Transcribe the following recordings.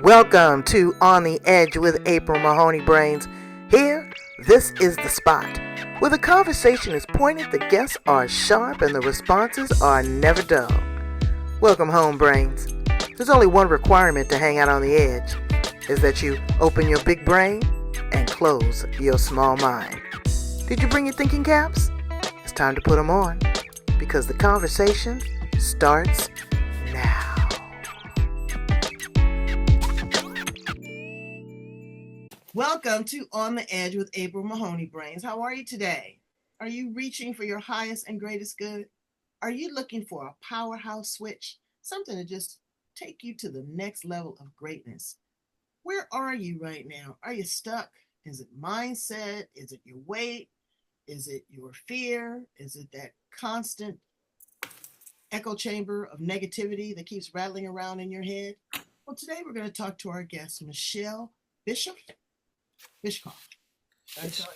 Welcome to On the Edge with April Mahoney Brains. Here, this is the spot where the conversation is pointed, the guests are sharp, and the responses are never dull. Welcome home, Brains. There's only one requirement to hang out on the edge, is that you open your big brain and close your small mind. Did you bring your thinking caps? It's time to put them on, because the conversation starts now. Welcome to On the Edge with April Mahoney Brains. How are you today? Are you reaching for your highest and greatest good? Are you looking for a powerhouse switch? Something to just take you to the next level of greatness? Where are you right now? Are you stuck? Is it mindset? Is it your weight? Is it your fear? Is it that constant echo chamber of negativity that keeps rattling around in your head? Well, today we're going to talk to our guest, Michele Bischof. Bischof.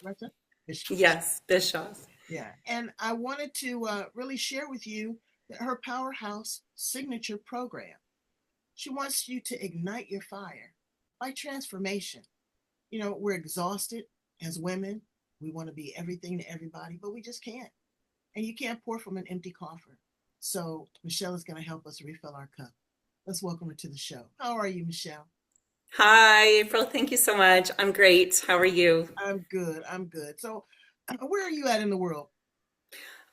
Right there? Bischof. Yes, Bischof. Yeah, and I wanted to really share with you her Powerhouse signature program. She wants you to ignite your fire by transformation. You know, we're exhausted as women. We want to be everything to everybody, but we just can't. And you can't pour from an empty coffer. So Michele is going to help us refill our cup. Let's welcome her to the show. How are you, Michele? Hi, April. Thank you so much. I'm great. How are you? I'm good. So where are you at in the world?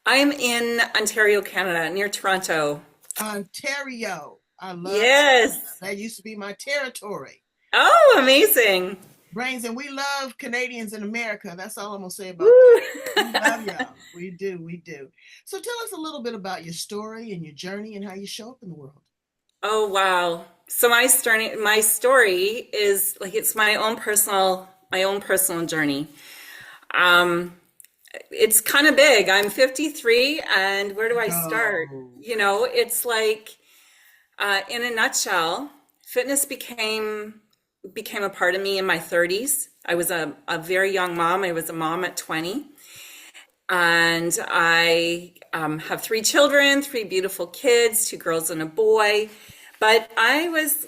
I'm in Ontario, Canada, near Toronto. Ontario. I love Canada. Yes. That used to be my territory. Oh, amazing. Brains, and we love Canadians in America. That's all I'm going to say about Woo. that. We love y'all. We do. So tell us a little bit about your story and your journey and how you show up in the world. Oh, wow. So my story is like it's my own personal journey. Um, it's kind of big. I'm 53, and where do I start? Go. It's like in a nutshell, fitness became a part of me in my 30s. I was a very young mom. I was a mom at 20. And I have three children, three beautiful kids, two girls and a boy. But I was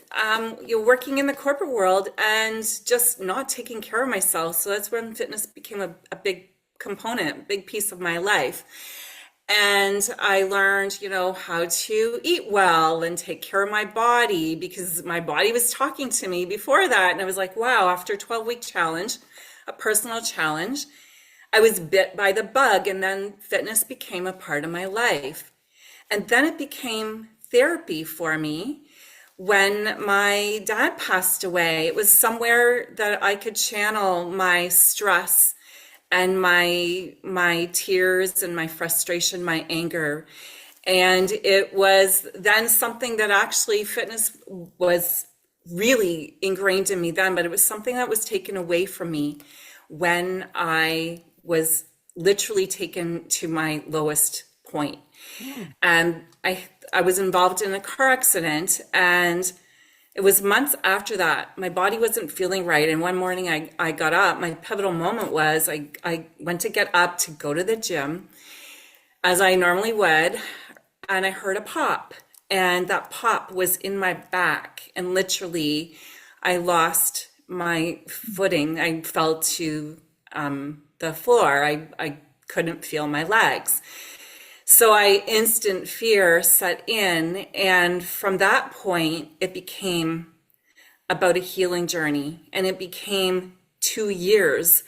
working in the corporate world and just not taking care of myself. So that's when fitness became a big component, a big piece of my life. And I learned, how to eat well and take care of my body because my body was talking to me before that. And I was like, wow, after a 12-week challenge, a personal challenge, I was bit by the bug, and then fitness became a part of my life. And then it became therapy for me when my dad passed away. It was somewhere that I could channel my stress and my tears and my frustration, my anger. And it was then something that actually fitness was really ingrained in me then, but it was something that was taken away from me when I was literally taken to my lowest point. And I was involved in a car accident, and it was months after that. My body wasn't feeling right. And one morning I got up. My pivotal moment was I went to get up to go to the gym as I normally would, and I heard a pop. And that pop was in my back. And literally, I lost my footing. I fell to the floor. I couldn't feel my legs. So instant fear set in, and from that point, it became about a healing journey, and it became 2 years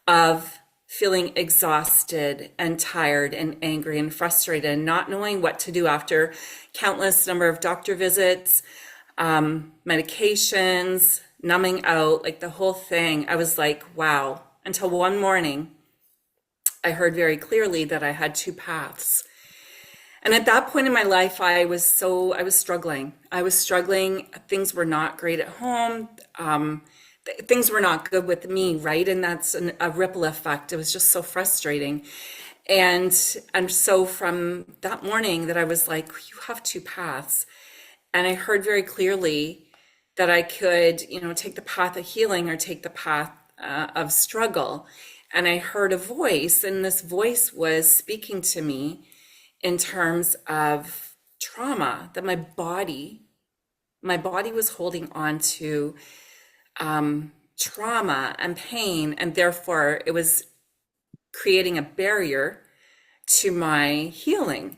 of feeling exhausted and tired and angry and frustrated and not knowing what to do after countless number of doctor visits, medications, numbing out, like the whole thing. I was like, wow. Until one morning, I heard very clearly that I had two paths. And at that point in my life, I was struggling. Things were not great at home. Things were not good with me, right? And that's a ripple effect. It was just so frustrating. And so from that morning that I was like, you have two paths. And I heard very clearly that I could, take the path of healing or take the path of struggle. And I heard a voice, and this voice was speaking to me in terms of trauma that my body my body was holding on to trauma and pain, and therefore it was creating a barrier to my healing.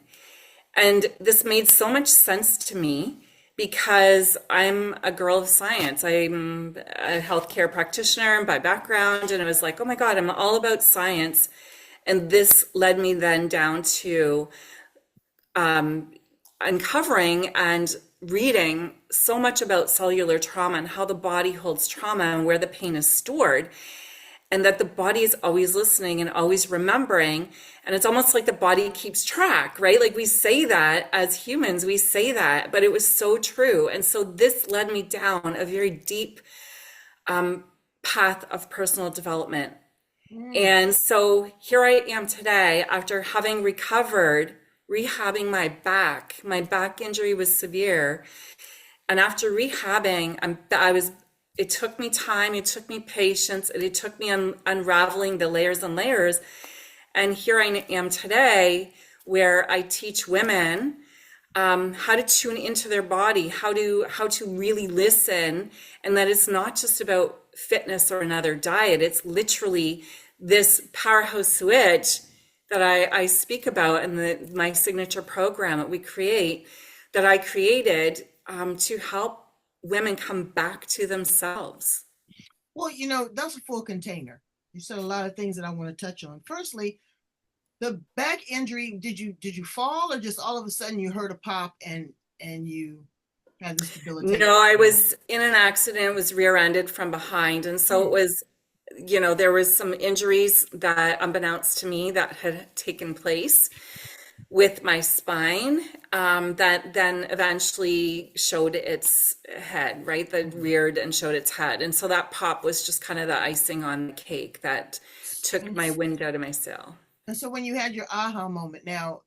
And this made so much sense to me because I'm a girl of science. I'm a healthcare practitioner by background, and I was like, oh my God, I'm all about science. And this led me then down to uncovering and reading so much about cellular trauma and how the body holds trauma and where the pain is stored, and that the body is always listening and always remembering. And it's almost like the body keeps track, right? Like we say that as humans, we say that, but it was so true. And so this led me down a very deep path of personal development. And so here I am today after having recovered, rehabbing my back. My back injury was severe. And after rehabbing, it took me time, it took me patience, and it took me unraveling the layers and layers. And here I am today where I teach women how to tune into their body, how to really listen, and that it's not just about fitness or another diet. It's literally this powerhouse switch that I speak about in my signature program that we create, that I created to help women come back to themselves. Well, that's a full container. You said a lot of things that I want to touch on. Firstly, the back injury, did you fall, or just all of a sudden you heard a pop and you had this debilitating? No, I was in an accident, was rear-ended from behind. And so it was, there was some injuries that unbeknownst to me that had taken place with my spine that then eventually showed its head, right? That reared and showed its head. And so that pop was just kind of the icing on the cake that took my wind out of my sail. And so when you had your aha moment, now,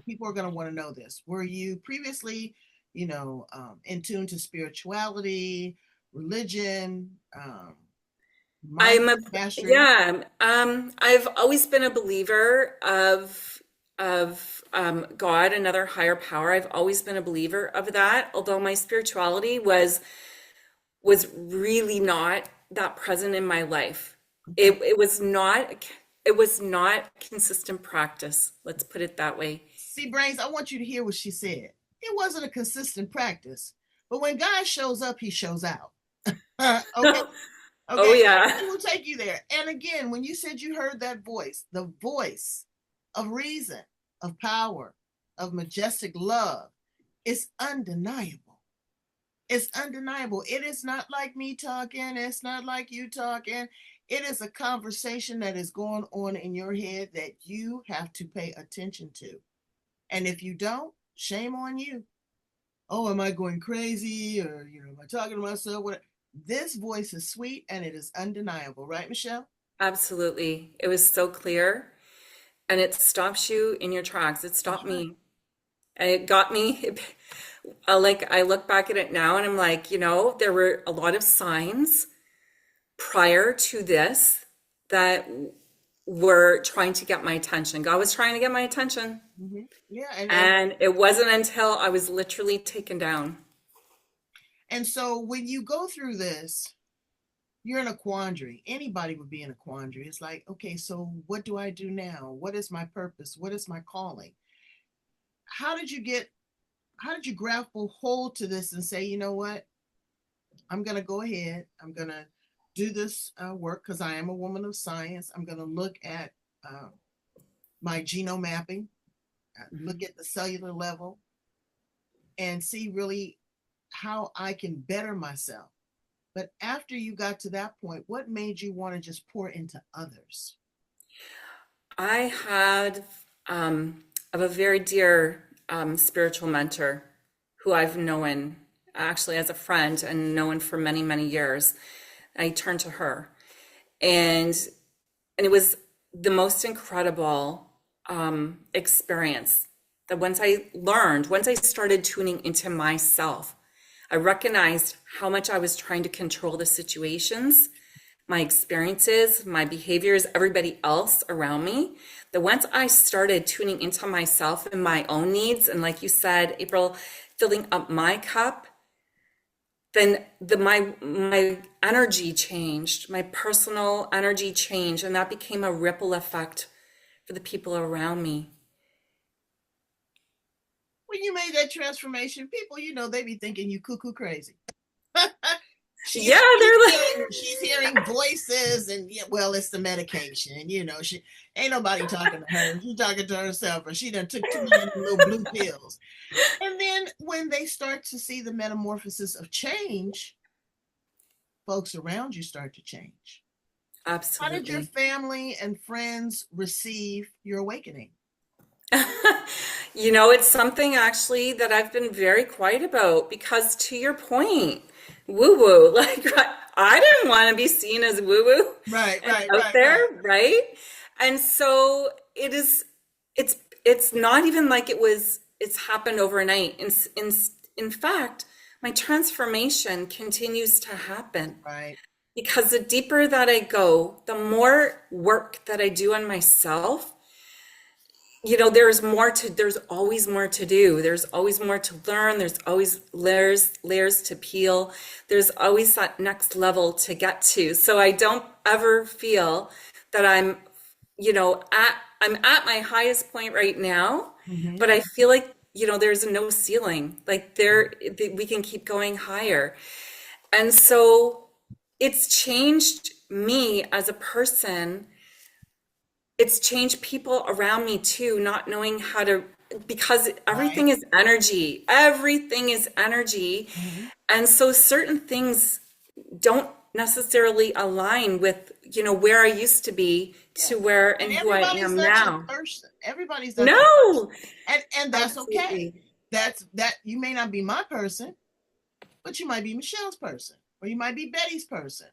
people are going to want to know this. Were you previously, in tune to spirituality, religion, I'm a mastery? yeah. I've always been a believer of God, another higher power. I've always been a believer of that. Although my spirituality was really not that present in my life. Okay. It was not consistent practice. Let's put it that way. See, Brains, I want you to hear what she said. It wasn't a consistent practice, but when God shows up, he shows out. Okay. Oh Okay, yeah. we'll take you there. And again, when you said you heard that voice, the voice of reason, of power, of majestic love, it's undeniable. It's undeniable. It is not like me talking. It's not like you talking. It is a conversation that is going on in your head that you have to pay attention to. And if you don't, shame on you. Oh, am I going crazy? Or, am I talking to myself? What? This voice is sweet and it is undeniable, right, Michele? Absolutely. It was so clear, and it stops you in your tracks. It That's stopped right. me. And it got me. I look back at it now and I'm like, there were a lot of signs prior to this that were trying to get my attention. God was trying to get my attention. Yeah, And it wasn't until I was literally taken down. and so when you go through this, you're in a quandary. Anybody would be in a quandary. It's like, okay, so what do I do now? What is my purpose? What is my calling? How did you get, how did you grapple hold to this and say, you know what? I'm going to go ahead. I'm going to do this work because I am a woman of science. I'm going to look at uh, my genome mapping, look at the cellular level, and see really how I can better myself. But after you got to that point, what made you want to just pour into others? I had of a very dear spiritual mentor who I've known actually as a friend and known for many, many years. I turned to her, and it was the most incredible experience that once I started tuning into myself, I recognized how much I was trying to control the situations, my experiences, my behaviors, everybody else around me. That once I started tuning into myself and my own needs, and like you said, April, filling up my cup, then my energy changed, my personal energy changed, and that became a ripple effect for the people around me. When you made that transformation, people, they be thinking you cuckoo crazy. Yeah, they're like, she's hearing voices, and yeah, well, it's the medication, and she ain't nobody talking to her. She's talking to herself, or she done took too many little blue pills. And then when they start to see the metamorphosis of change, folks around you start to change. How did your absolutely. family and friends receive your awakening? It's something actually that I've been very quiet about because, to your point, woo woo, like I didn't want to be seen as woo woo Right, and right, out right, there, right. right? And so it's it's not even like it's happened overnight. In fact, my transformation continues to happen Right. because the deeper that I go, the more work that I do on myself, there's always more to do. There's always more to learn. There's always layers to peel. There's always that next level to get to. So I don't ever feel that I'm at my highest point right now, Mm-hmm. but I feel like, there's no ceiling. Like we can keep going higher. And so it's changed me as a person. It's changed people around me too, not knowing how to, because Right. everything is energy. Everything is energy. Mm-hmm. And so certain things don't necessarily align with, where I used to be Yeah. to where And and who I everybody's am not your now. person. Everybody's not your person. No, And that's okay. absolutely. That you may not be my person, but you might be Michelle's person, or you might be Betty's person.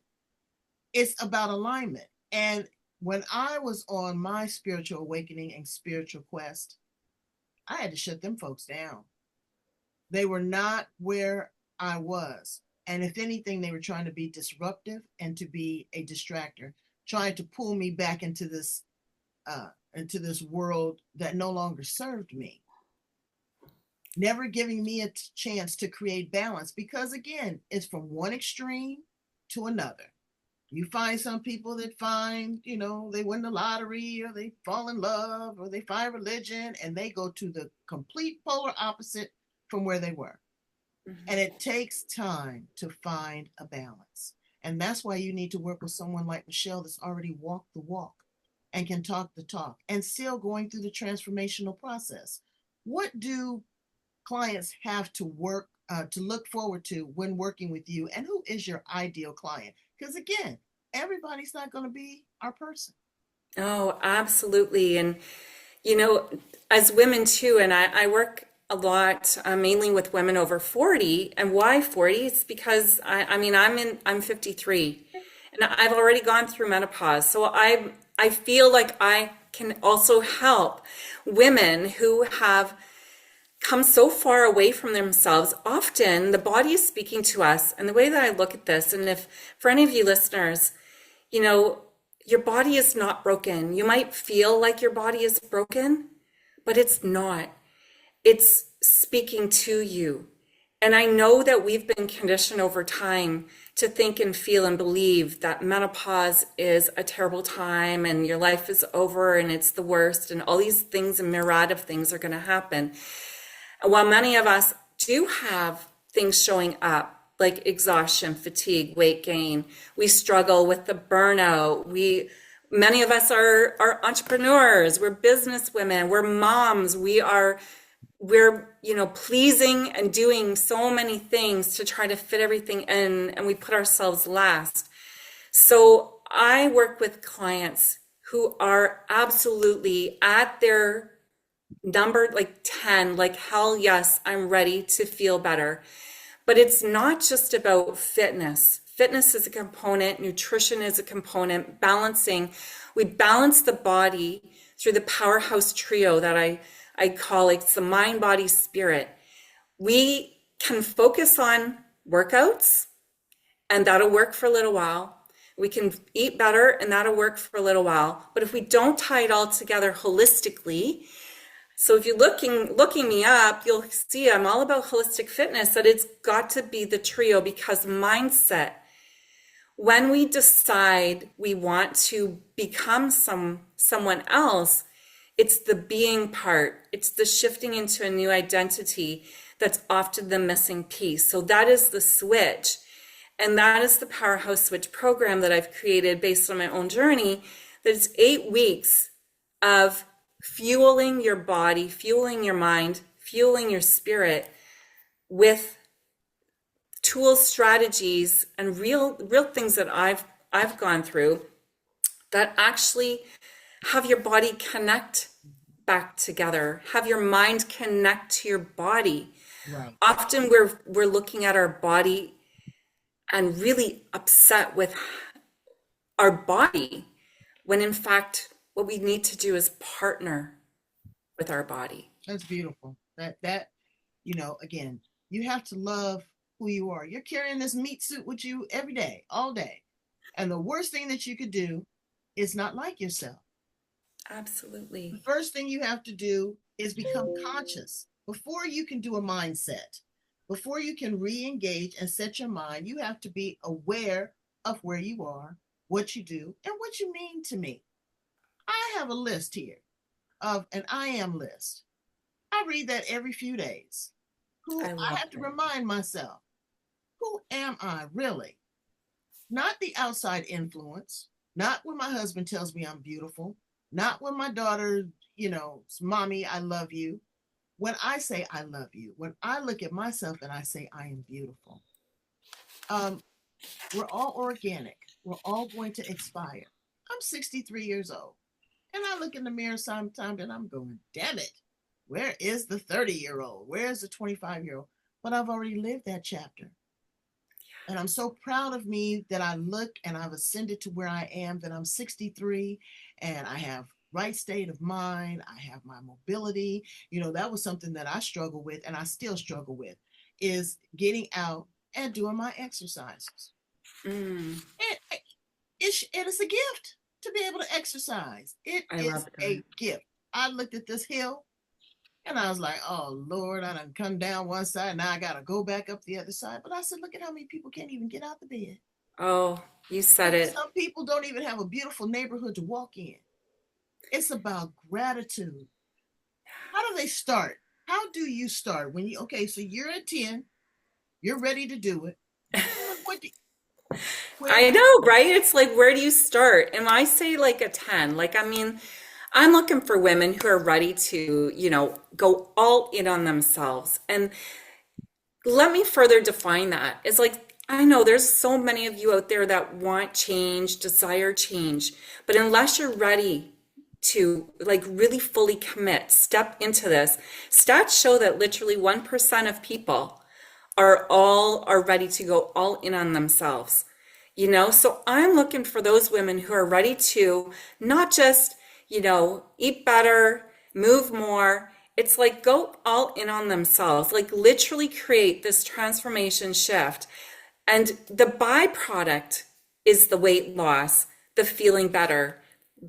It's about alignment. And when I was on my spiritual awakening and spiritual quest, I had to shut them folks down. They were not where I was. And if anything, they were trying to be disruptive and to be a distractor, trying to pull me back into this world that no longer served me, never giving me a chance to create balance, because again, it's from one extreme to another. You find some people that find, they win the lottery, or they fall in love, or they find religion, and they go to the complete polar opposite from where they were. And Mhm. it takes time to find a balance. And that's why you need to work with someone like Michele that's already walked the walk and can talk the talk and still going through the transformational process. What do clients have to look forward to when working with you, and who is your ideal client? Because again, everybody's not going to be our person. Oh, absolutely. And, as women too, and I work a lot, mainly with women over 40. And why 40? It's because I'm 53 and I've already gone through menopause. So I feel like I can also help women who have come so far away from themselves. Often the body is speaking to us. And the way that I look at this, and if for any of you listeners, you know, your body is not broken. You might feel like your body is broken, but it's not. It's speaking to you. And I know that we've been conditioned over time to think and feel and believe that menopause is a terrible time and your life is over and it's the worst and all these things and myriad of things are going to happen. And while many of us do have things showing up, like exhaustion, fatigue, weight gain, we struggle with the burnout. Many of us are entrepreneurs, we're business women, we're moms, we're pleasing and doing so many things to try to fit everything in, and we put ourselves last. So I work with clients who are absolutely at their number like 10, like hell yes, I'm ready to feel better. But it's not just about fitness. Fitness is a component, nutrition is a component, balancing. We balance the body through the powerhouse trio that I call it. It's the mind, body, spirit. We can focus on workouts, and that'll work for a little while. We can eat better, and that'll work for a little while. But if we don't tie it all together holistically, So if you're looking me up, you'll see I'm all about holistic fitness, that it's got to be the trio, because mindset, when we decide we want to become someone else, it's the being part. It's the shifting into a new identity that's often the missing piece. So that is the switch. And that is the Powerhouse Switch program that I've created based on my own journey. That it's 8 weeks of fueling your body, fueling your mind, fueling your spirit with tools, strategies, and real things that I've gone through that actually have your body connect back together, have your mind connect to your body. Right. Often we're looking at our body and really upset with our body, when in fact what we need to do is partner with our body. That's beautiful. That again, you have to love who you are. You're carrying this meat suit with you every day, all day. And the worst thing that you could do is not like yourself. Absolutely. The first thing you have to do is become conscious. Before you can do a mindset, before you can re-engage and set your mind, you have to be aware of where you are, what you do, and what you mean to me. I have a list here of an I am list. I read that every few days. I have to remind myself, who am I really? Not the outside influence, not when my husband tells me I'm beautiful, not when my daughter, mommy, I love you. When I say I love you, when I look at myself and I say I am beautiful, we're all organic. We're all going to expire. I'm 63 years old. And I look in the mirror sometimes and I'm going, damn it, where is the 30-year-old? Where's the 25-year-old? But I've already lived that chapter. And I'm so proud of me that I look and I've ascended to where I am, that I'm 63 and I have right state of mind. I have my mobility. That was something that I struggle with and I still struggle with, is getting out and doing my exercises. And it is a gift to be able to exercise. It is a gift. I looked at this hill and I was like, oh, Lord, I done come down one side. Now I got to go back up the other side. But I said, look at how many people can't even get out the bed. Oh, you said it. Some people don't even have a beautiful neighborhood to walk in. It's about gratitude. How do they start? How do you start? So you're at 10, you're ready to do it. I know, right? It's like, where do you start? And I say like a 10. I'm looking for women who are ready to, go all in on themselves. And let me further define that. It's like, I know there's so many of you out there that want change, desire change, but unless you're ready to really fully commit, step into this, stats show that literally 1% of people are ready to go all in on themselves. So I'm looking for those women who are ready to not just, eat better, move more. It's like go all in on themselves, literally create this transformation shift. And the byproduct is the weight loss, the feeling better,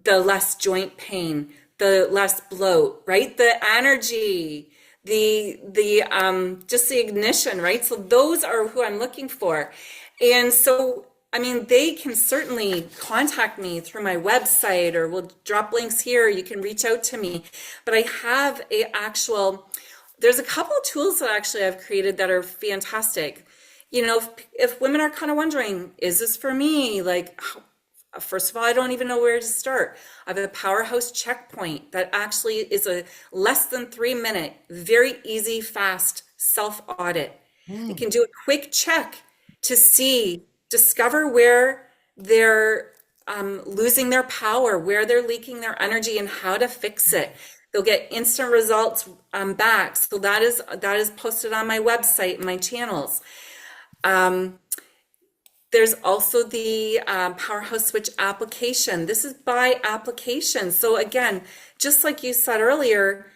the less joint pain, the less bloat, right? The energy, just the ignition, right? So those are who I'm looking for. And so they can certainly contact me through my website, or we'll drop links here. You can reach out to me. But I have there's a couple of tools that actually I've created that are fantastic. If women are kind of wondering, is this for me? First of all, I don't even know where to start. I have a Powerhouse checkpoint that actually is a less than 3-minute, very easy, fast self-audit. You can do a quick check to discover where they're losing their power, where they're leaking their energy, and how to fix it. They'll get instant results back. So that is posted on my website and my channels. There's also the Powerhouse Switch application. This is by application. So again, just like you said earlier,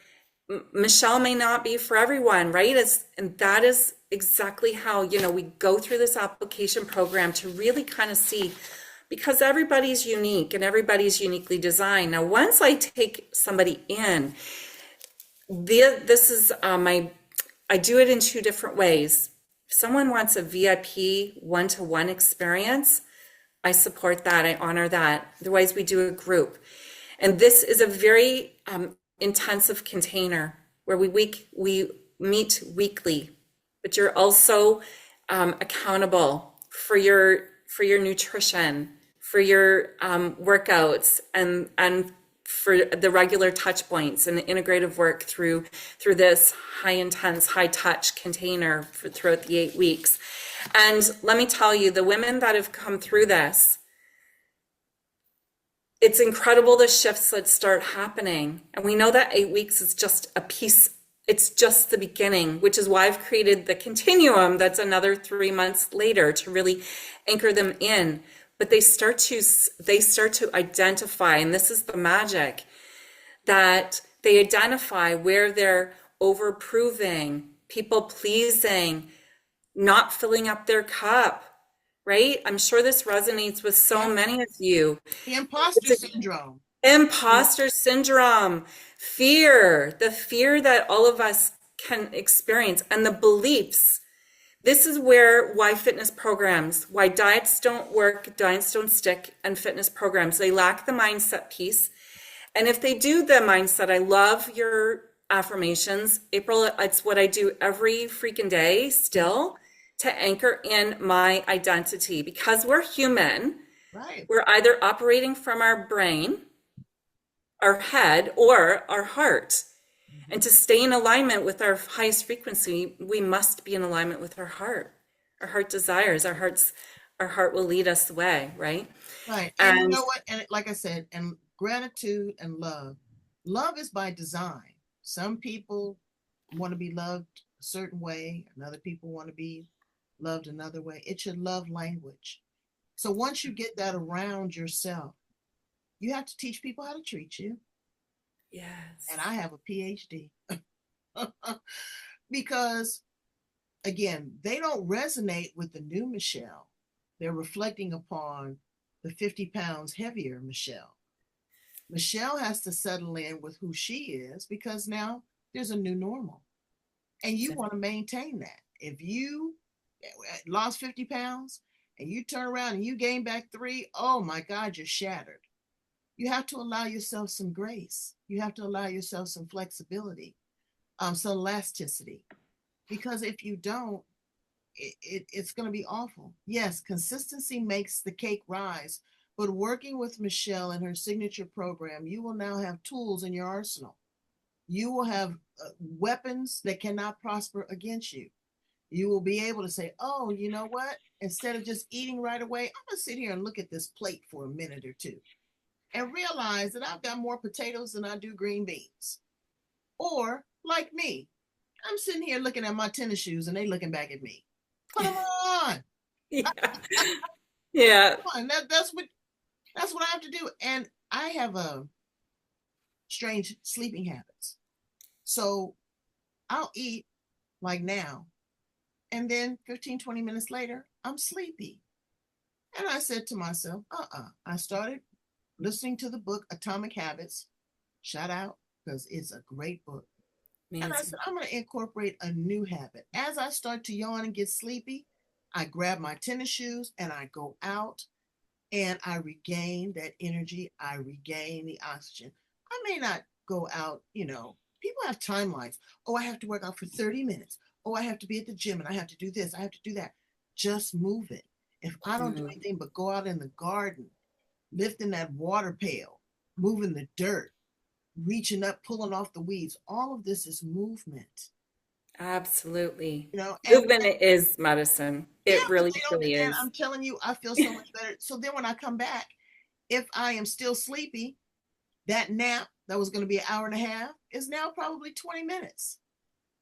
Michele may not be for everyone, right? And that is exactly how, we go through this application program to really kind of see, because everybody's unique and everybody's uniquely designed. Now, once I take somebody in, This is I do it in two different ways. If someone wants a VIP one-to-one experience, I support that. I honor that. Otherwise, we do a group. And this is a very intensive container where we meet weekly, but you're also accountable for your nutrition, for your workouts, and for the regular touch points and the integrative work through this high intense, high touch container throughout the 8 weeks. And let me tell you, the women that have come through this, it's incredible the shifts that start happening. And we know that 8 weeks is just a piece, it's just the beginning, which is why I've created the continuum that's another 3 months later to really anchor them in. But they start to identify, and this is the magic, that they identify where they're overproving, people pleasing, not filling up their cup, right? I'm sure this resonates with so Yeah. many of you. The imposter syndrome. Imposter syndrome, fear, the fear that all of us can experience, and the beliefs. This is why fitness programs, why diets don't work, diets don't stick, and fitness programs, they lack the mindset piece. And if they do the mindset, I love your affirmations. April, it's what I do every freaking day still to anchor in my identity, because we're human. Right. We're either operating from our brain, our head, or our heart. And to stay in alignment with our highest frequency, we must be in alignment with our heart. Our heart desires, our heart will lead us the way, right? Right. And you And know what? And like I said, and gratitude and love. Love is by design. Some people want to be loved a certain way, and other people want to be loved another way. It's your love language. So once you get that around yourself, you have to teach people how to treat you. And yes, I have a PhD because, again, they don't resonate with the new Michele. They're reflecting upon the 50 pounds heavier Michele. Michele has to settle in with who she is because now there's a new normal. And you want to maintain that. If you lost 50 pounds and you turn around and you gain back three, oh my God, you're shattered. You have to allow yourself some grace. You have to allow yourself some flexibility, some elasticity. Because if you don't, it's going to be awful. Yes, consistency makes the cake rise. But working with Michele and her signature program, you will now have tools in your arsenal. You will have weapons that cannot prosper against you. You will be able to say, oh, you know what? Instead of just eating right away, I'm going to sit here and look at this plate for a minute or two and realize that I've got more potatoes than I do green beans. Or, like me, I'm sitting here looking at my tennis shoes and they looking back at me. Put them on. yeah, yeah. Come on. That's what I have to do. And I have a strange sleeping habits. So I'll eat like now, and then 15, 20 minutes later, I'm sleepy. And I said to myself, I started listening to the book Atomic Habits. Shout out, because it's a great book. And I Amazing. said, I'm going to incorporate a new habit. As I start to yawn and get sleepy, I grab my tennis shoes and I go out and I regain that energy. I regain the oxygen. I may not go out, people have timelines. Oh, I have to work out for 30 minutes. Oh, I have to be at the gym and I have to do this. I have to do that. Just move it. If I don't do Mm, anything but go out in the garden, lifting that water pail, moving the dirt, reaching up, pulling off the weeds, all of this is movement, absolutely. and Movement is medicine. yeah, It really, potato, truly and is. I'm telling you, I feel so much better. So then when I come back, if I am still sleepy, that nap that was going to be an hour and a half is now probably 20 minutes.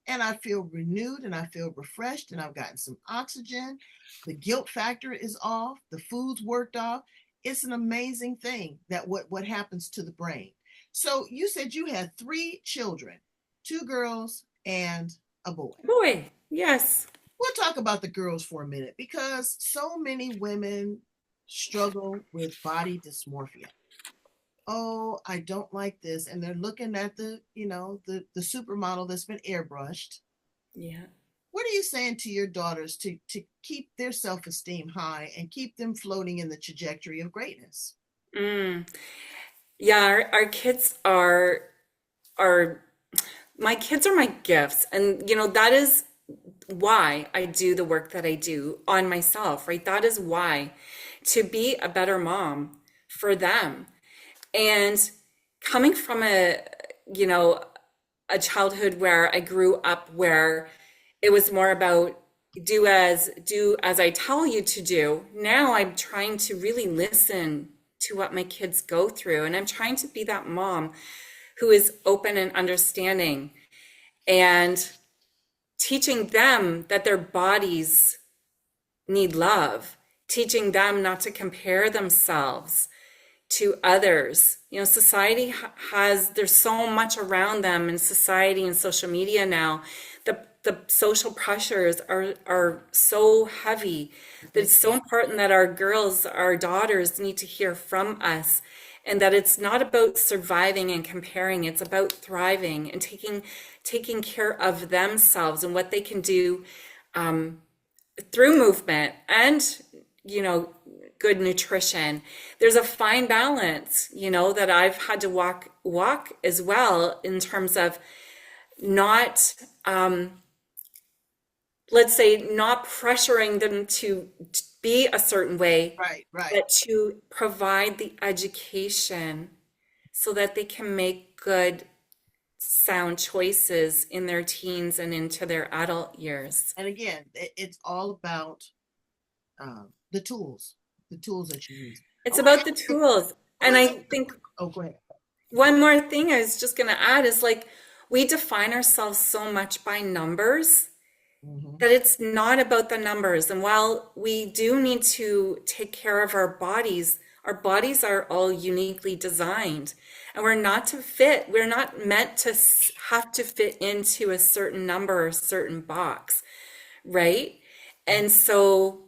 And I feel renewed and I feel refreshed and I've gotten some oxygen. The guilt factor is off. The food's worked off. It's an amazing thing that what happens to the brain. So you said you had three children, two girls and a boy. Boy, yes. We'll talk about the girls for a minute because so many women struggle with body dysmorphia. oh, I don't like this. And they're looking at the supermodel that's been airbrushed. Yeah. What are you saying to your daughters to keep their self-esteem high and keep them floating in the trajectory of greatness? Mm. Yeah, our kids are my kids are my gifts. And that is why I do the work that I do on myself, right? That is why, to be a better mom for them. And coming from you know, a childhood where I grew up where it was more about do as I tell you to do. Now I'm trying to really listen to what my kids go through, and I'm trying to be that mom who is open and understanding and teaching them that their bodies need love, teaching them not to compare themselves to others. Society there's so much around them in society and social media now. The social pressures are so heavy that it's so important that our girls, our daughters need to hear from us, and that it's not about surviving and comparing. It's about thriving and taking care of themselves and what they can do through movement and good nutrition. There's a fine balance that I've had to walk as well, in terms of not let's say not pressuring them to be a certain way, Right, right. but to provide the education so that they can make good sound choices in their teens and into their adult years. And again, it's all about the tools that you use. I It's want to about ask the you, tools. I And want to I ask think oh, go ahead. one more thing I was just going to add is, like, we define ourselves so much by numbers Mm-hmm. that it's not about the numbers. And while we do need to take care of our bodies are all uniquely designed, and we're not meant to have to fit into a certain number or a certain box, right? And so,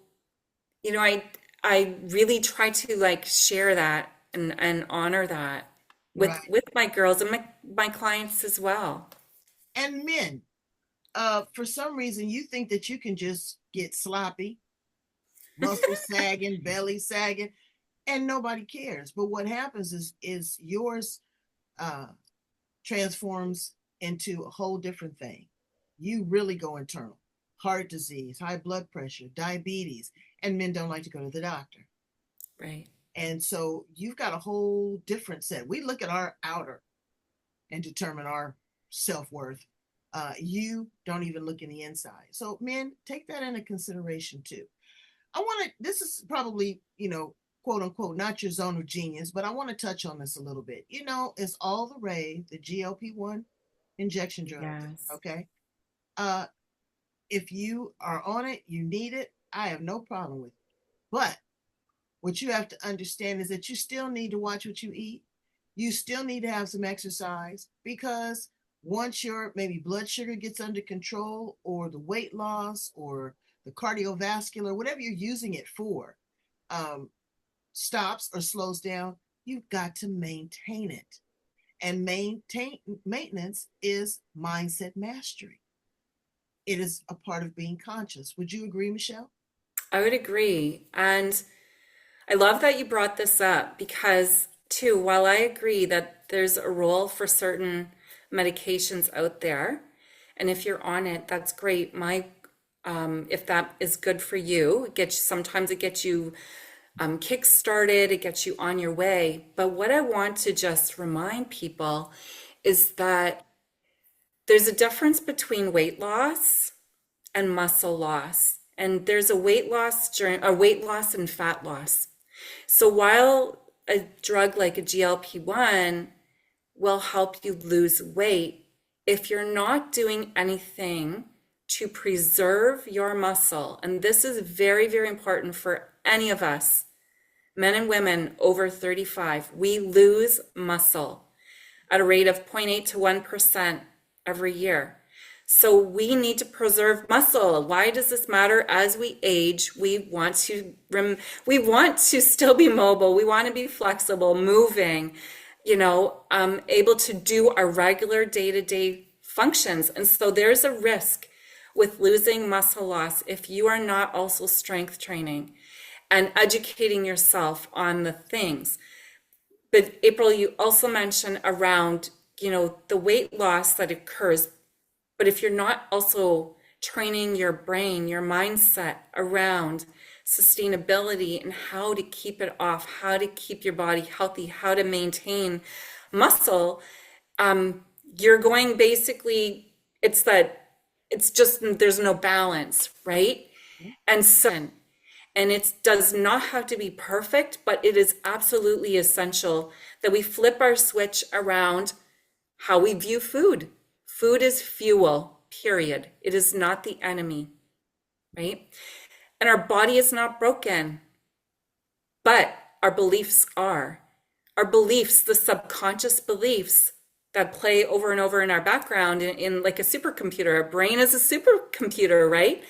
I really try to, like, share that and honor that Right. with my girls and my clients as well. And men, for some reason, you think that you can just get sloppy, muscles sagging, belly sagging, and nobody cares. But what happens is yours uh, transforms into a whole different thing. You really go internal. Heart disease, high blood pressure, diabetes, and men don't like to go to the doctor. Right. And so you've got a whole different set. We look at our outer and determine our self-worth. You don't even look in the inside. So men, take that into consideration too. This is probably, quote unquote, not your zone of genius, but I want to touch on this a little bit. It's all the rage, the GLP-1 injection drugs. Yes. Okay. Uh, if you are on it, you need it. I have no problem with it. But what you have to understand is that you still need to watch what you eat. You still need to have some exercise, because once your maybe blood sugar gets under control, or the weight loss, or the cardiovascular, whatever you're using it for, um, stops or slows down, you've got to maintain it. And maintenance is mindset mastery. It is a part of being conscious. Would you agree, Michele? I would agree. And I love that you brought this up because, too, while I agree that there's a role for certain medications out there, and if you're on it, that's great. If that is good for you, sometimes it gets you kick started, it gets you on your way. But what I want to just remind people is that there's a difference between weight loss and muscle loss. And there's a weight loss and fat loss. So while a drug like a GLP-1 will help you lose weight, if you're not doing anything to preserve your muscle, and this is very, very important for any of us, men and women over 35, we lose muscle at a rate of 0.8 to 1% every year. So we need to preserve muscle. Why does this matter? As we age, we want to still be mobile. We want to be flexible, moving, able to do our regular day-to-day functions. And so there's a risk with losing muscle loss if you are not also strength training and educating yourself on the things. But April, you also mentioned around, the weight loss that occurs. But if you're not also training your brain, your mindset around sustainability and how to keep it off, how to keep your body healthy, how to maintain muscle, you're going basically, it's just, there's no balance, right? And it does not have to be perfect, but it is absolutely essential that we flip our switch around how we view food. Food is fuel, period. It is not the enemy, right? And our body is not broken, but our beliefs are. Our beliefs, the subconscious beliefs that play over and over in our background in like a supercomputer. Our brain is a supercomputer, right?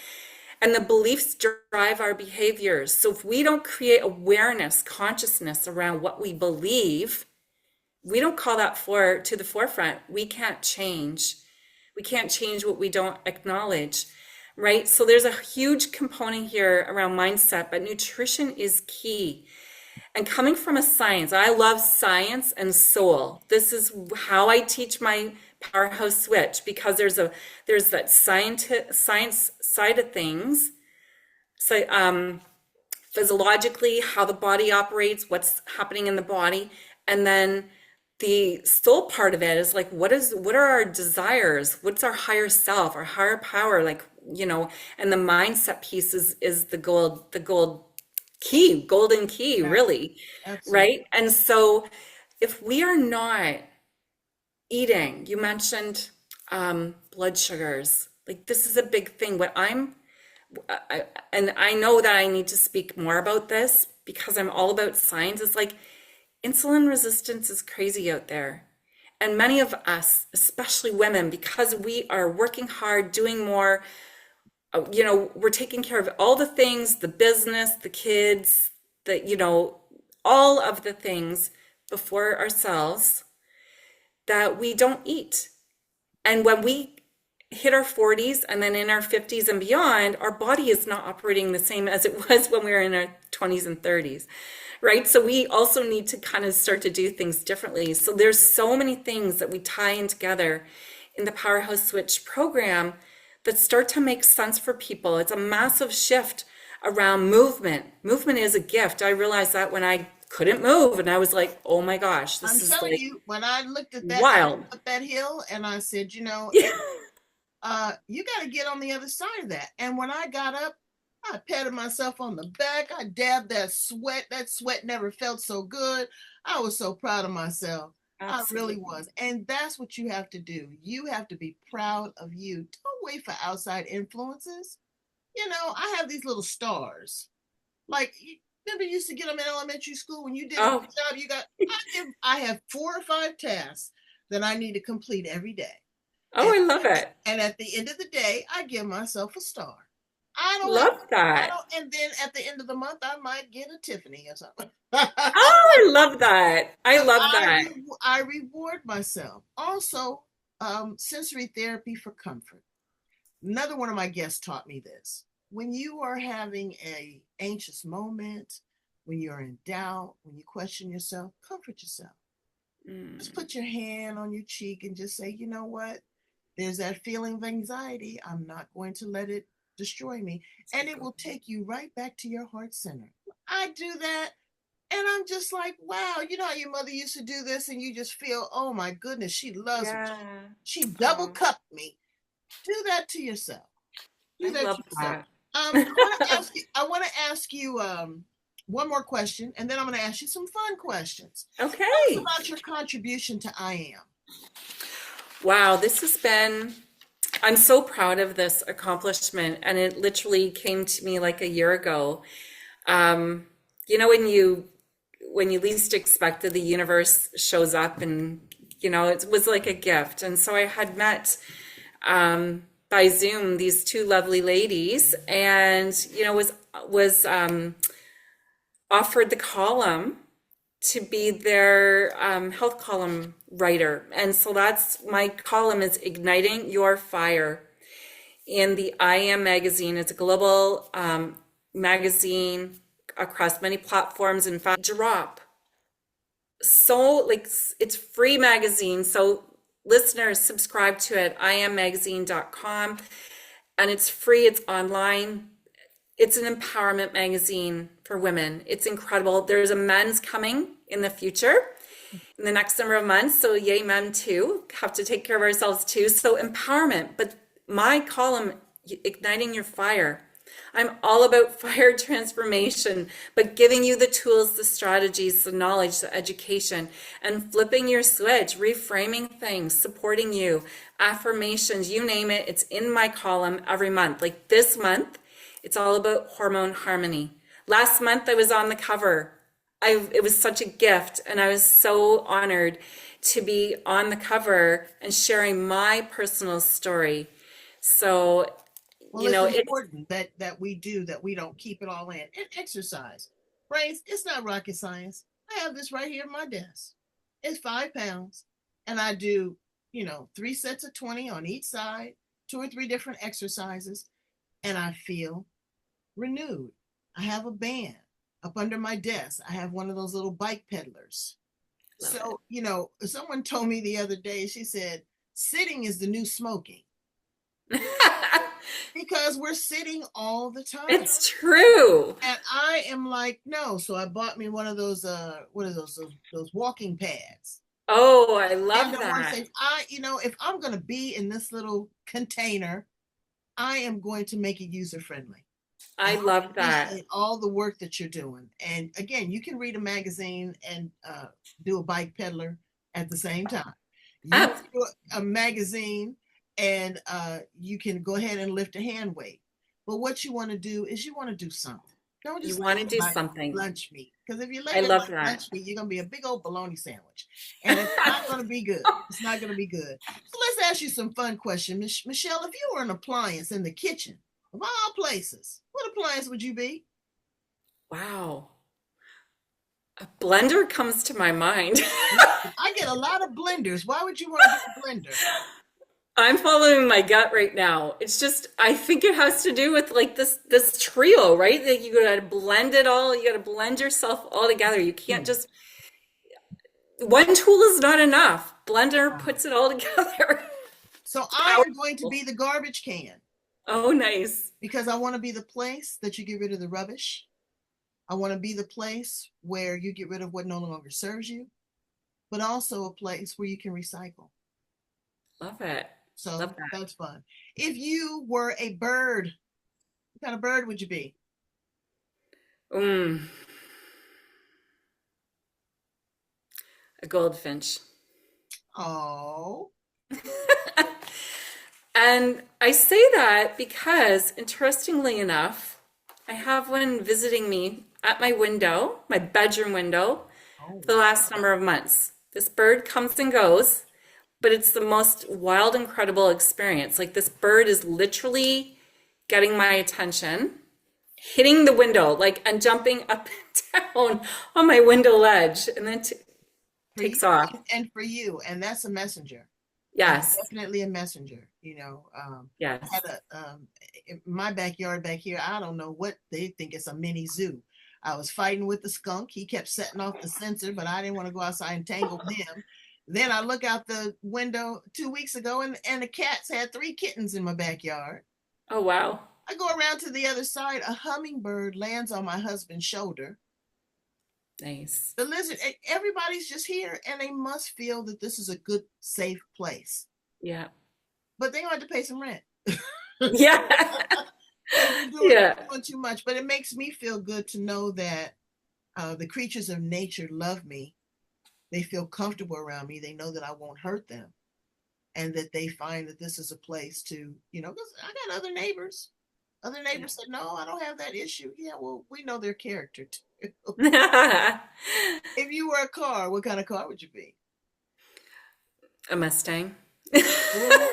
And the beliefs drive our behaviors. So if we don't create awareness, consciousness around what we believe, we don't call that to the forefront, we can't change. We can't change what we don't acknowledge, right? So there's a huge component here around mindset, but nutrition is key. And coming from a science, I love science and soul. This is how I teach my Powerhouse switch, because there's that science side of things. So physiologically, how the body operates, what's happening in the body, and then the soul part of it is like, what are our desires? What's our higher self, our higher power? Like, and the mindset piece is the golden key, really, Absolutely. right? And so if we are not eating, you mentioned blood sugars, like this is a big thing. And I know that I need to speak more about this because I'm all about science. It's like insulin resistance is crazy out there. And many of us, especially women, because we are working hard, doing more, we're taking care of all the things, the business, the kids, all of the things before ourselves, that we don't eat. And when we hit our 40s and then in our 50s and beyond, our body is not operating the same as it was when we were in our 20s and 30s, right? So we also need to kind of start to do things differently. So there's so many things that we tie in together in the Powerhouse Switch program that start to make sense for people. It's a massive shift around movement. Movement is a gift. I realized that when I couldn't move, and I was like, oh my gosh, this is telling like you, when I looked at that, wild. up that hill, and I said, you got to get on the other side of that. And when I got up, I patted myself on the back. I dabbed that sweat. That sweat never felt so good. I was so proud of myself. Absolutely. I really was. And that's what you have to do. You have to be proud of you. Don't wait for outside influences. I have these little stars. Like, remember you used to get them in elementary school when you did a good job. I have 4 or 5 tasks that I need to complete every day. Oh, I love it. And at the end of the day, I give myself a star. I don't Love that. and then at the end of the month, I might get a Tiffany or something. Oh, I love that. I love that. I reward myself. Also, sensory therapy for comfort. Another one of my guests taught me this. When you are having a anxious moment, when you're in doubt, when you question yourself, comfort yourself. Just put your hand on your cheek and just say, you know what? There's that feeling of anxiety. I'm not going to let it destroy me. And it will take you right back to your heart center. I do that. And I'm just like, wow, you know how your mother used to do this and you just feel, oh my goodness, she loves me. She double cupped me. Do that to yourself. I love that. I want to ask you one more question, and then I'm going to ask you some fun questions. Okay. Tell us about your contribution to I Am. Wow, this has been, I'm so proud of this accomplishment, and it literally came to me like a year ago. When you least expect it, the universe shows up, and it was like a gift. And so I had met by Zoom these 2 lovely ladies, and was offered the column to be their health column writer. And so that's my column is Igniting Your Fire in the I Am magazine. It's a global magazine across many platforms. In fact, drop. So like it's free magazine. So listeners subscribe to it, iammagazine.com, and it's free, it's online. It's an empowerment magazine for women. It's incredible. There's a men's coming in the future in the next number of months. So yay, men too. Have to take care of ourselves too. So empowerment. But my column, Igniting Your Fire, I'm all about fire transformation, but giving you the tools, the strategies, the knowledge, the education, and flipping your switch, reframing things, supporting you, affirmations, you name it. It's in my column every month. Like this month, it's all about hormone harmony. Last month I was on the cover. It was such a gift, and I was so honored to be on the cover and sharing my personal story. So, Well, it's important that we do that. We don't keep it all in. And exercise, brains. It's not rocket science. I have this right here on my desk. It's 5 pounds, and I do 3 sets of 20 on each side, 2 or 3 different exercises, and I feel renewed. I have a band up under my desk. I have one of those little bike peddlers. love So, someone told me the other day, she said, sitting is the new smoking it. because we're sitting all the time. It's true. And I am like, no. So I bought me one of those, what are those walking pads. Oh, I love And I want to that. say, if I'm going to be in this little container, I am going to make it user friendly. I I love that. appreciate all the work that you're doing. And again, you can read a magazine and do a bike peddler at the same time. You Up. can do a magazine and you can go ahead and lift a hand weight. But what you want to do is you want to do something. Don't You just want lay to there do like something. lunch meat. Because if you lay I there love like that. lunch meat, you're going to be a big old bologna sandwich. And it's not going to be good. It's not going to be good. So let's ask you some fun questions. Michelle, if you were an appliance in the kitchen, of all places, what appliance would you be? Wow. A blender comes to my mind. I get a lot of blenders. Why would you want to be a blender? I'm following my gut right now. It's just, I think it has to do with like this trio, right? That you gotta blend it all, you gotta blend yourself all together. You can't Hmm. just one tool is not enough. Blender puts it all together. So It's I am going to powerful. be the garbage can Oh, nice. because I want to be the place that you get rid of the rubbish. I want to be the place where you get rid of what no longer serves you, but also a place where you can recycle. Love it. So Love that. that's fun. If you were a bird, what kind of bird would you be? Mm, a goldfinch. Oh, And I say that because, interestingly enough, I have one visiting me at my window, my bedroom window, oh, for the last number of months. This bird comes and goes, but it's the most wild, incredible experience. Like this bird is literally getting my attention, hitting the window, like, and jumping up and down on my window ledge, and then for you takes off. and for you, and that's a messenger. That's Yes, definitely a messenger. I yes. had in my backyard back here. I don't know what they think it's a mini zoo. I was fighting with the skunk. He kept setting off the sensor, but I didn't want to go outside and tangle him. Then I look out the window 2 weeks ago, and the cats had 3 kittens in my backyard. Oh, wow. I go around to the other side. A hummingbird lands on my husband's shoulder. Nice. The lizard, everybody's just here, and they must feel that this is a good, safe place. Yeah. But they going to pay some rent. Yeah. They're Yeah. doing too much. But it makes me feel good to know that the creatures of nature love me. They feel comfortable around me. They know that I won't hurt them, and that they find that this is a place to, because I got other neighbors. Other neighbors said, no, I don't have that issue. Yeah, well, we know their character too. Yeah. If you were a car, what kind of car would you be? A Mustang. Ooh,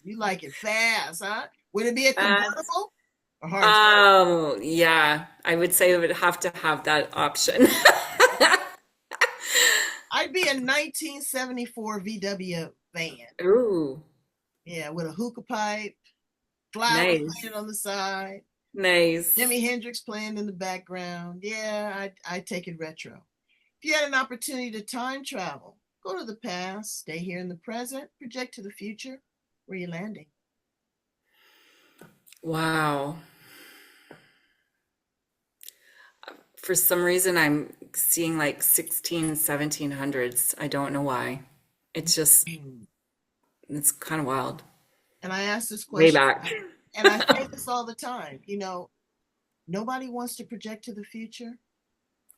you like it fast, huh? Would it be a Uh, convertible or hardtop? yeah, I would say I would have to have that option. be a 1974 VW van. Ooh, Yeah, with a hookah pipe, flowers nice, painted on the side, nice. Jimi Hendrix playing in the background. Yeah, I take it retro. If you had an opportunity to time travel, go to the past, stay here in the present, project to the future, where you landing? Wow. For some reason, I'm seeing like 16, 1700s. I don't know why. It's just, Mm. it's kind of wild. And I ask this Way question, back. and I say this all the time. Nobody wants to project to the future,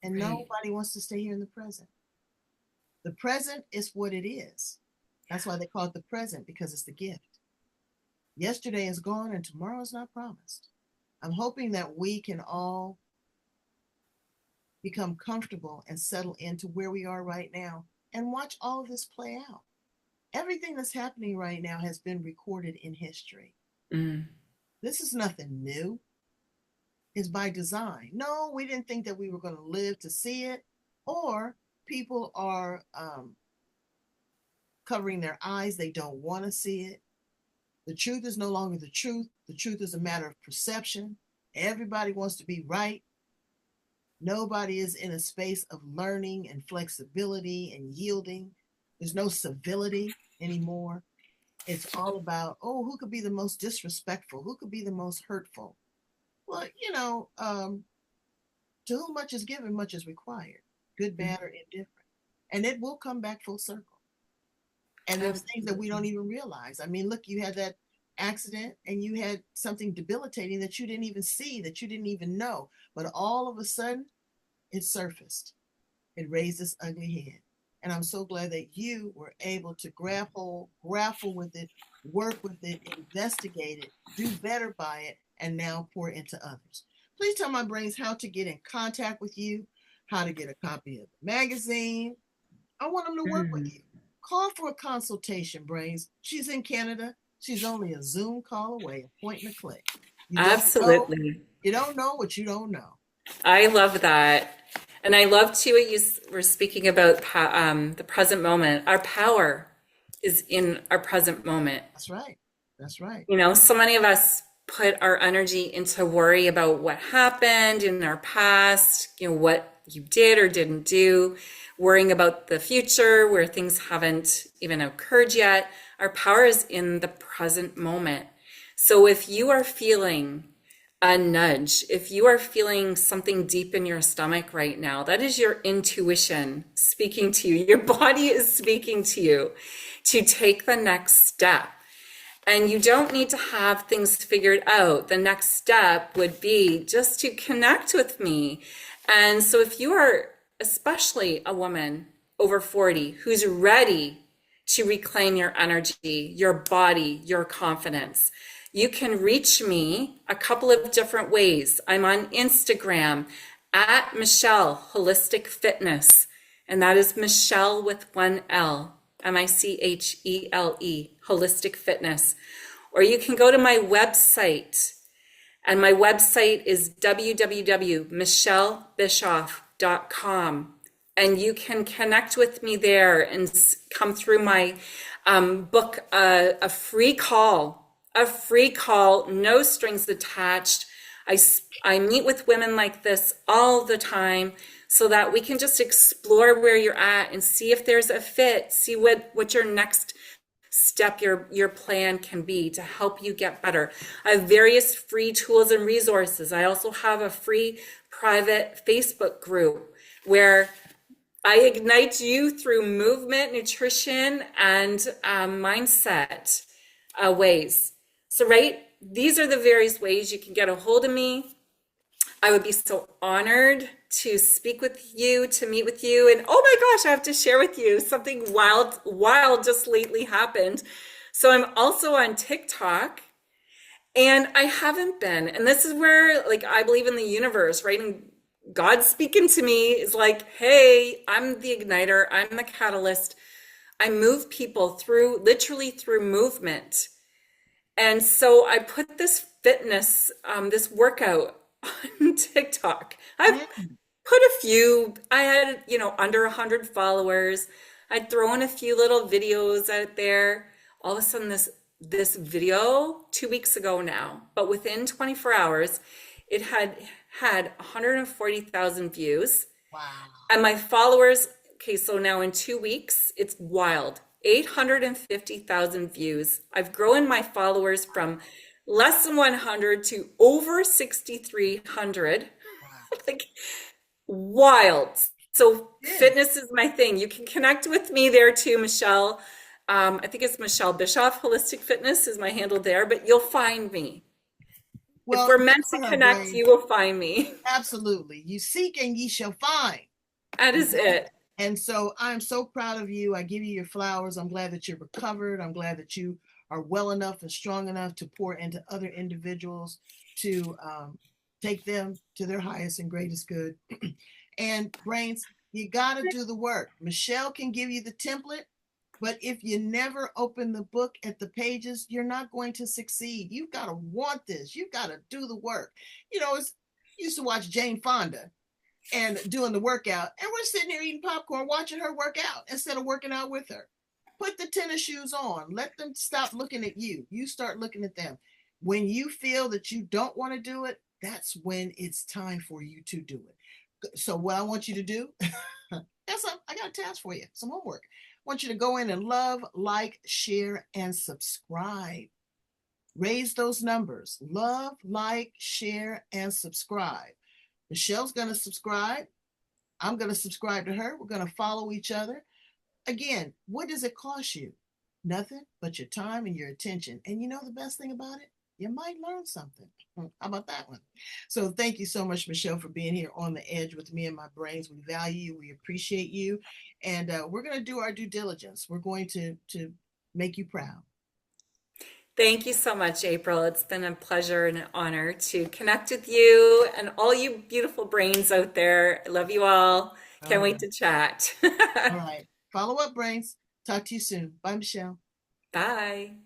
and Right. nobody wants to stay here in the present. The present is what it is. That's why they call it the present, because it's the gift. Yesterday is gone and tomorrow is not promised. I'm hoping that we can all become comfortable and settle into where we are right now and watch all of this play out. Everything that's happening right now has been recorded in history. Mm. This is nothing new. It's by design. No, we didn't think that we were going to live to see it, or people are covering their eyes. They don't want to see it. The truth is no longer the truth. The truth is a matter of perception. Everybody wants to be right. Nobody is in a space of learning and flexibility and yielding. There's no civility anymore. It's all about, oh, who could be the most disrespectful? Who could be the most hurtful? Well, to whom much is given, much is required, good, bad, or indifferent. And it will come back full circle. And there's things that we don't Absolutely. even realize. I mean, look, you had that accident and you had something debilitating that you didn't even see, that you didn't even know. But all of a sudden, it surfaced. It raised its ugly head. And I'm so glad that you were able to grapple with it, work with it, investigate it, do better by it, and now pour into others. Please tell my brains how to get in contact with you, how to get a copy of the magazine. I want them to work with Mm. you. Call for a consultation, brains. She's in Canada. She's only a Zoom call away, a point and a click. You don't know, Absolutely. you don't know what you don't know. I love that. And I love too what you were speaking about the present moment. Our power is in our present moment. That's right. That's right. So many of us put our energy into worry about what happened in our past, what you did or didn't do, worrying about the future where things haven't even occurred yet. Our power is in the present moment. So if you are feeling a nudge, if you are feeling something deep in your stomach right now, that is your intuition speaking to you. Your body is speaking to you to take the next step. And you don't need to have things figured out. The next step would be just to connect with me. And so if you are especially a woman over 40 who's ready to reclaim your energy, your body, your confidence, you can reach me a couple of different ways. I'm on Instagram at Michele Holistic Fitness, and that is Michele with one L. Michele, Holistic Fitness. Or you can go to my website, and my website is www.michelebischof.com. And you can connect with me there and come through my book, a free call, no strings attached. I meet with women like this all the time so that we can just explore where you're at and see if there's a fit, see what your next step, your plan can be to help you get better. I have various free tools and resources. I also have a free private Facebook group where I ignite you through movement, nutrition, and mindset ways. So, right, these are the various ways you can get a hold of me. I would be so honored to speak with you, to meet with you. And oh my gosh, I have to share with you something wild just lately happened. So I'm also on TikTok, and I haven't been. And this is where, like, I believe in the universe, right? And God speaking to me is like, hey, I'm the igniter, I'm the catalyst. I move people literally through movement. And so I put this fitness, this workout on TikTok. I've When? put a few, I had, under 100 followers. I'd throw in a few little videos out there. All of a sudden, this video 2 weeks ago now, but within 24 hours, it had 140,000 views. Wow. And my followers, okay, so now in 2 weeks, it's wild. 850,000 views. I've grown my followers from less than 100 to over 6,300. Wow. Like wild. So Yes. fitness is my thing. You can connect with me there too, Michelle. I think it's Michele Bischof. Holistic Fitness is my handle there, but you'll find me. If Well, we're look meant to for her, connect, brain. you will find me. Absolutely. You seek and ye shall find. That is Okay. it. And so I'm so proud of you. I give you your flowers. I'm glad that you're recovered. I'm glad that you are well enough and strong enough to pour into other individuals to take them to their highest and greatest good. And brains, you got to do the work. Michelle can give you the template, but if you never open the book at the pages, you're not going to succeed. You've got to want this. You've got to do the work. It's used to watch Jane Fonda and doing the workout, and we're sitting here eating popcorn, watching her work out instead of working out with her. Put the tennis shoes on. Let them stop looking at you. You start looking at them. When you feel that you don't want to do it, that's when it's time for you to do it. So what I want you to do, I got a task for you, some homework. I want you to go in and love, like, share, and subscribe. Raise those numbers. Love, like, share, and subscribe. Michelle's going to subscribe. I'm going to subscribe to her. We're going to follow each other. Again, what does it cost you? Nothing but your time and your attention. And you know the best thing about it? You might learn something. How about that one? So thank you so much, Michelle, for being here on the edge with me and my brains. We value you. We appreciate you. And we're going to do our due diligence. We're going to make you proud. Thank you so much, April. It's been a pleasure and an honor to connect with you and all you beautiful brains out there. I love you all. All Can't wait right. to chat. All right. Follow up, brains. Talk to you soon. Bye, Michelle. Bye.